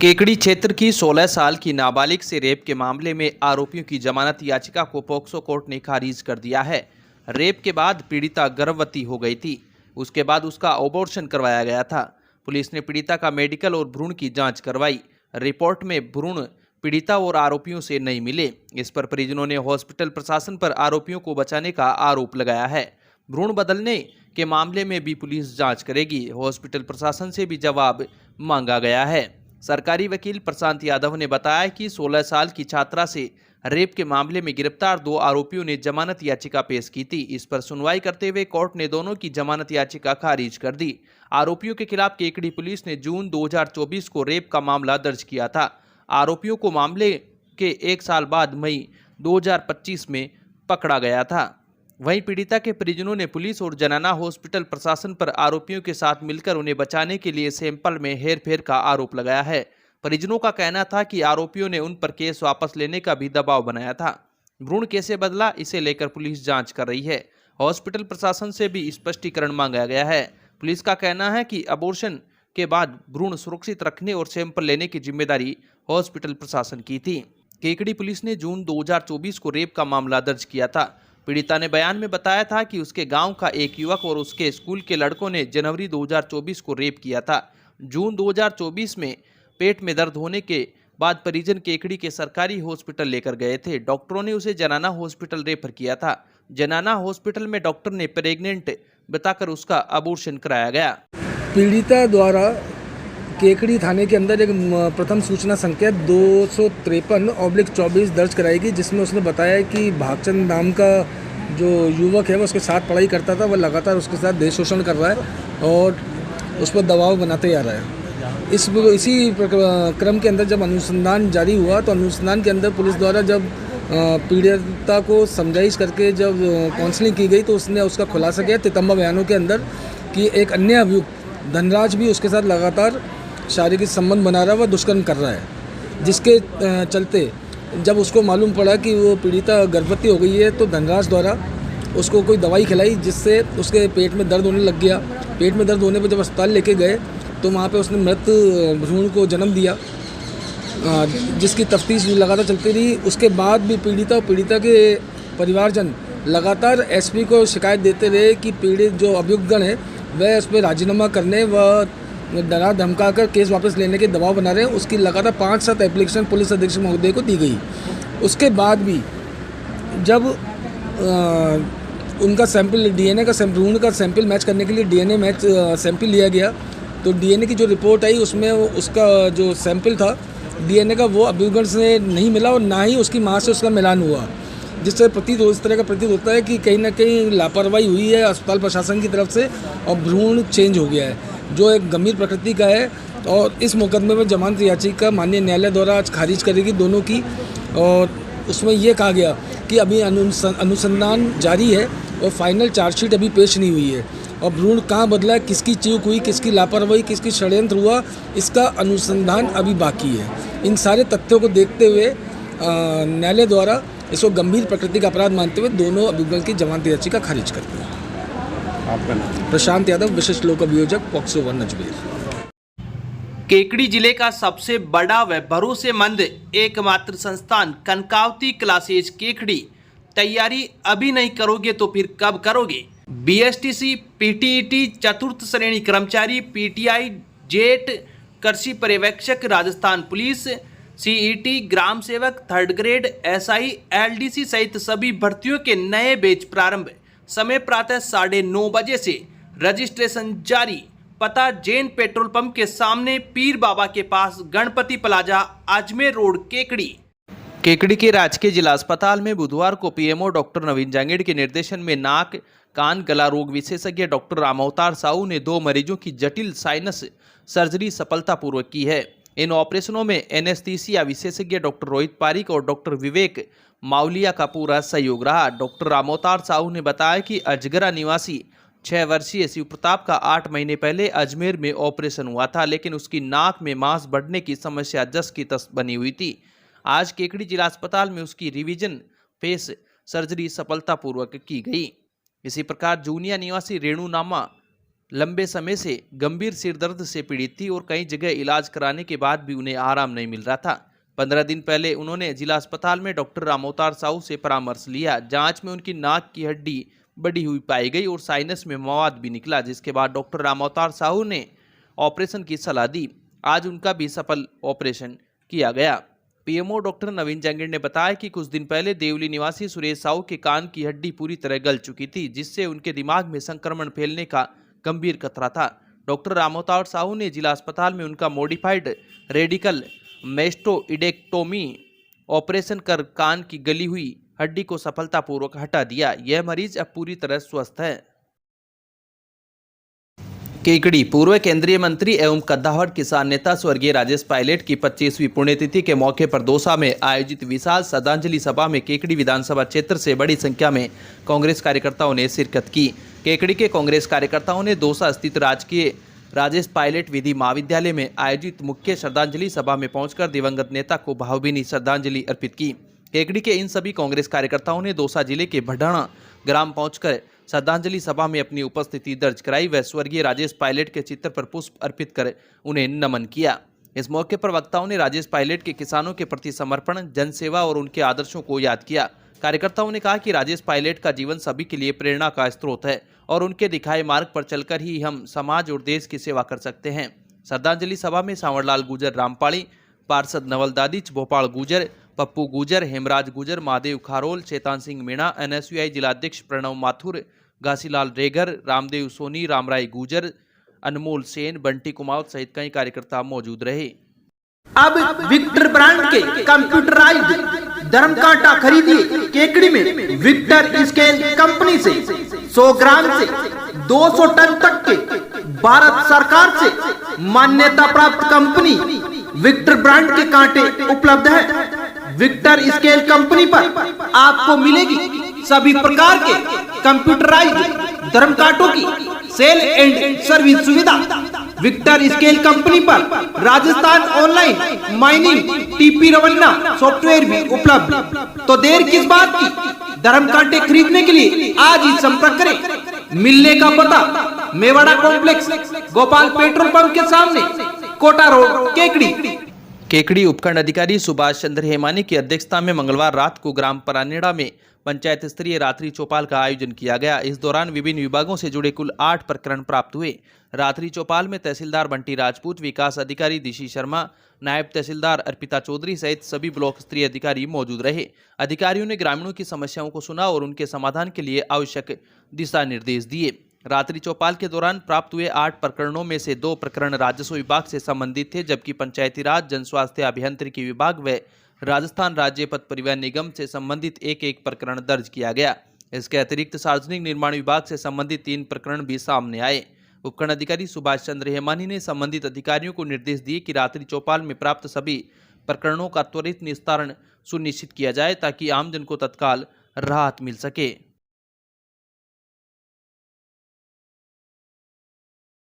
केकड़ी क्षेत्र की 16 साल की नाबालिग से रेप के मामले में आरोपियों की जमानत याचिका को पोक्सो कोर्ट ने खारिज कर दिया है। रेप के बाद पीड़िता गर्भवती हो गई थी। उसके बाद उसका अबॉर्शन करवाया गया था। पुलिस ने पीड़िता का मेडिकल और भ्रूण की जांच करवाई। रिपोर्ट में भ्रूण पीड़िता और आरोपियों से नहीं मिले। इस पर परिजनों ने हॉस्पिटल प्रशासन पर आरोपियों को बचाने का आरोप लगाया है। भ्रूण बदलने के मामले में भी पुलिस जांच करेगी। हॉस्पिटल प्रशासन से भी जवाब मांगा गया है। सरकारी वकील प्रशांत यादव ने बताया कि 16 साल की छात्रा से रेप के मामले में गिरफ्तार 2 आरोपियों ने जमानत याचिका पेश की थी। इस पर सुनवाई करते हुए कोर्ट ने दोनों की जमानत याचिका खारिज कर दी। आरोपियों के खिलाफ केकड़ी पुलिस ने जून 2024 को रेप का मामला दर्ज किया था। आरोपियों को मामले के 1 साल बाद मई 2025 में पकड़ा गया था। वहीं पीड़िता के परिजनों ने पुलिस और जनाना हॉस्पिटल प्रशासन पर आरोपियों के साथ मिलकर उन्हें बचाने के लिए सैंपल में हेरफेर का आरोप लगाया है। परिजनों का कहना था कि आरोपियों ने उन पर केस वापस लेने का भी दबाव बनाया था। भ्रूण कैसे बदला, इसे लेकर पुलिस जांच कर रही है। हॉस्पिटल प्रशासन से भी स्पष्टीकरण मांगा गया है। पुलिस का कहना है कि अबॉर्शन के बाद भ्रूण सुरक्षित रखने और सैंपल लेने की जिम्मेदारी हॉस्पिटल प्रशासन की थी। केकड़ी पुलिस ने जून 2024 को रेप का मामला दर्ज किया था। पीड़िता ने बयान में बताया था कि उसके गांव का एक युवक और उसके स्कूल के लड़कों ने जनवरी 2024 को रेप किया था। जून 2024 में पेट में दर्द होने के बाद परिजन केकड़ी के सरकारी हॉस्पिटल लेकर गए थे। डॉक्टरों ने उसे जनाना हॉस्पिटल रेफर किया था। जनाना हॉस्पिटल में डॉक्टर ने प्रेग्नेंट बताकर उसका अबॉर्शन कराया गया। पीड़िता द्वारा केकड़ी थाने के अंदर एक प्रथम सूचना संख्या 253/24 दर्ज कराई गई, जिसमें उसने बताया कि भागचंद नाम का जो युवक है वो उसके साथ पढ़ाई करता था। वह लगातार उसके साथ देह शोषण कर रहा है और उस पर दबाव बनाते जा रहा है। इसी क्रम के अंदर जब अनुसंधान जारी हुआ तो अनुसंधान के अंदर पुलिस द्वारा जब पीड़िता को समझाइश करके जब काउंसलिंग की गई तो उसने उसका खुलासा किया तितम्बा बयानों के अंदर कि एक अन्य अभियुक्त धनराज भी उसके साथ लगातार शारीरिक संबंध बना रहा है, वह दुष्कर्म कर रहा है। जिसके चलते जब उसको मालूम पड़ा कि वो पीड़िता गर्भवती हो गई है तो धनराज द्वारा उसको कोई दवाई खिलाई, जिससे उसके पेट में दर्द होने लग गया। पेट में दर्द होने पर जब अस्पताल लेके गए तो वहाँ पे उसने मृत भ्रूण को जन्म दिया, जिसकी तफ्तीश लगातार चलती रही। उसके बाद भी पीड़िता और पीड़िता के परिवारजन लगातार एसपी को शिकायत देते रहे कि पीड़ित जो अभियुक्तगण है वह उस पर राजीनामा करने व डरा धमका कर केस वापस लेने के दबाव बना रहे हैं। उसकी लगातार 5-7 एप्लीकेशन पुलिस अधीक्षक महोदय को दी गई। उसके बाद भी जब उनका सैंपल डीएनए का भ्रूण का सैंपल मैच करने के लिए डीएनए मैच सैंपल लिया गया तो डीएनए की जो रिपोर्ट आई उसमें उसका जो सैंपल था डीएनए का वो अभियुक्तगण से नहीं मिला और ना ही उसकी माँ से उसका मिलान हुआ, जिससे इस तरह का प्रतीत होता है कि कहीं ना कहीं लापरवाही हुई है अस्पताल प्रशासन की तरफ से और भ्रूण चेंज हो गया है, जो एक गंभीर प्रकृति का है। और इस मुकदमे में जमानत याचिका माननीय न्यायालय द्वारा आज खारिज करेगी दोनों की। और उसमें यह कहा गया कि अभी अनुसंधान जारी है और फाइनल चार्जशीट अभी पेश नहीं हुई है। और भ्रूण कहाँ बदला है, किसकी चूक हुई, किसकी लापरवाही, किसकी षड्यंत्र हुआ, इसका अनुसंधान अभी बाकी है। इन सारे तथ्यों को देखते हुए न्यायालय द्वारा इसको गंभीर प्रकृति का अपराध मानते हुए दोनों अभियुक्तों की जमानत याचिका खारिज कर दी। आपका नाम? प्रशांत यादव, विशिष्ट लोक अभियोजक, पोक्सो 1 अजमेर। केकड़ी जिले का सबसे बड़ा व भरोसेमंद एकमात्र संस्थान कनकावती क्लासेज केकड़ी। तैयारी अभी नहीं करोगे तो फिर कब करोगे? बीएसटीसी, पीटीईटी, चतुर्थ श्रेणी कर्मचारी, पीटीआई, जेट, कृषि पर्यवेक्षक, राजस्थान पुलिस, सीईटी, ग्राम सेवक, 3rd ग्रेड, एसआई, एलडीसी सहित सभी भर्तियों के नए बैच प्रारंभ। समय प्रातः 9:30 बजे से। रजिस्ट्रेशन जारी। पता जैन पेट्रोल पंप के सामने, पीर बाबा के पास, गणपति प्लाजा, अजमेर रोड, केकड़ी। केकड़ी के राजकीय जिला अस्पताल में बुधवार को पीएमओ डॉक्टर नवीन जांगीड़ के निर्देशन में नाक, कान, गला रोग विशेषज्ञ डॉक्टर रामअवतार साहू ने 2 मरीजों की जटिल साइनस सर्जरी सफलतापूर्वक की है। इन ऑपरेशनों में एनेस्थीसिया विशेषज्ञ डॉक्टर रोहित पारिक और डॉक्टर विवेक मावलिया का पूरा सहयोग रहा। डॉक्टर रामअवतार साहू ने बताया कि अजगरा निवासी 6 वर्षीय शिव प्रताप का 8 महीने पहले अजमेर में ऑपरेशन हुआ था, लेकिन उसकी नाक में मांस बढ़ने की समस्या जस की तस बनी हुई थी। आज केकड़ी जिला अस्पताल में उसकी रिवीजन फेस सर्जरी सफलतापूर्वक की गई। इसी प्रकार जूनिया निवासी रेणु नामा लंबे समय से गंभीर सिर दर्द से पीड़ित थी और कई जगह इलाज कराने के बाद भी उन्हें आराम नहीं मिल रहा था। 15 दिन पहले उन्होंने जिला अस्पताल में डॉक्टर रामअवतार साहू से परामर्श लिया। जांच में उनकी नाक की हड्डी बढ़ी हुई पाई गई और साइनस में मवाद भी निकला, जिसके बाद डॉक्टर रामअवतार साहू ने ऑपरेशन की सलाह दी। आज उनका भी सफल ऑपरेशन किया गया। पीएमओ डॉक्टर नवीन जंगीर ने बताया कि कुछ दिन पहले देवली निवासी सुरेश साहू के कान की हड्डी पूरी तरह गल चुकी थी, जिससे उनके दिमाग में संक्रमण फैलने का गंभीर खतरा था। डॉक्टर रामअवतार साहू ने जिला अस्पताल में उनका मॉडिफाइड रेडिकल मैस्टोइडेक्टोमी ऑपरेशन कर कान की गली हुई हड्डी को सफलतापूर्वक हटा दिया। यह मरीज अब पूरी तरह स्वस्थ है। केकड़ी पूर्व केंद्रीय मंत्री एवं कद्दावर किसान नेता स्वर्गीय राजेश पायलट की 25वीं पुण्यतिथि के मौके पर दौसा में आयोजित विशाल श्रद्धांजलि सभा में केकड़ी विधानसभा क्षेत्र से बड़ी संख्या में कांग्रेस कार्यकर्ताओं ने शिरकत की। केकड़ी के कांग्रेस कार्यकर्ताओं ने दौसा स्थित राजकीय राजेश पायलट विधि महाविद्यालय में आयोजित मुख्य श्रद्धांजलि सभा में पहुंचकर दिवंगत नेता को भावभीनी श्रद्धांजलि अर्पित की। केकड़ी के इन सभी कांग्रेस कार्यकर्ताओं ने दौसा जिले के भडाणा ग्राम पहुंचकर श्रद्धांजलि सभा में अपनी उपस्थिति दर्ज कराई व स्वर्गीय राजेश पायलट के चित्र पर पुष्प अर्पित कर उन्हें नमन किया। इस मौके पर वक्ताओं ने राजेश पायलट के किसानों के प्रति समर्पण, जनसेवा और उनके आदर्शों को याद किया। कार्यकर्ताओं ने कहा कि राजेश पायलट का जीवन सभी के लिए प्रेरणा का स्रोत है और उनके दिखाए मार्ग पर चलकर ही हम समाज और देश की सेवा कर सकते हैं। श्रद्धांजलि सभा में सांवरलाल गुजर रामपाड़ी, पार्षद नवल दादिच, भोपाल गुजर, पप्पू गुजर, हेमराज गुजर, महादेव खारोल, चेतन सिंह मीणा, NSUI जिलाध्यक्ष प्रणव माथुर, घासीलाल रेगर, रामदेव सोनी, रामराय गुजर, अनमोल सेन, बंटी कुमावत सहित कई कार्यकर्ता मौजूद रहे। अब विक्टर ब्रांड के कंप्यूटराइज्ड धर्म कांटा खरीदिए केकड़ी में विक्टर स्केल कंपनी से 100 ग्राम से 200 टन तक के भारत सरकार से मान्यता प्राप्त कंपनी विक्टर ब्रांड के कांटे उपलब्ध है। विक्टर स्केल कंपनी पर आपको मिलेगी सभी प्रकार के कंप्यूटराइज्ड धर्म कांटों की सेल एंड सर्विस सुविधा। विक्टर स्केल कंपनी पर Rajasthan online mining TP Revanna software भी उपलब्ध। तो देर किस बात की, धर्म कांटे खरीदने के लिए आज ही संपर्क करें। मिलने का पता Mewada complex, Gopal petrol pump के सामने, कोटा रोड, केकड़ी। केकड़ी उपखंड अधिकारी सुभाष चंद्र हेमानी की अध्यक्षता में मंगलवार रात को ग्राम परानेड़ा में पंचायत स्तरीय रात्रि चौपाल का आयोजन किया गया। इस दौरान विभिन्न विभागों से जुड़े कुल 8 प्रकरण प्राप्त हुए। रात्रि चौपाल में तहसीलदार बंटी राजपूत, विकास अधिकारी दिशी शर्मा, नायब तहसीलदार अर्पिता चौधरी सहित सभी ब्लॉक स्तरीय अधिकारी मौजूद रहे। अधिकारियों ने ग्रामीणों की समस्याओं को सुना और उनके समाधान के लिए आवश्यक दिशा निर्देश दिए। रात्रि चौपाल के दौरान प्राप्त हुए 8 प्रकरणों में से 2 प्रकरण राजस्व विभाग से संबंधित थे, जबकि पंचायती राज, जन स्वास्थ्य अभियांत्रिकी विभाग व राजस्थान राज्य पथ परिवहन निगम से संबंधित एक प्रकरण दर्ज किया गया। इसके अतिरिक्त सार्वजनिक निर्माण विभाग से संबंधित 3 प्रकरण भी सामने आए। उपखंड अधिकारी सुभाष चंद्र हेमानी ने संबंधित अधिकारियों को निर्देश दिए कि रात्रि चौपाल में प्राप्त सभी प्रकरणों का त्वरित निस्तारण सुनिश्चित किया जाए ताकि आमजन को तत्काल राहत मिल सके।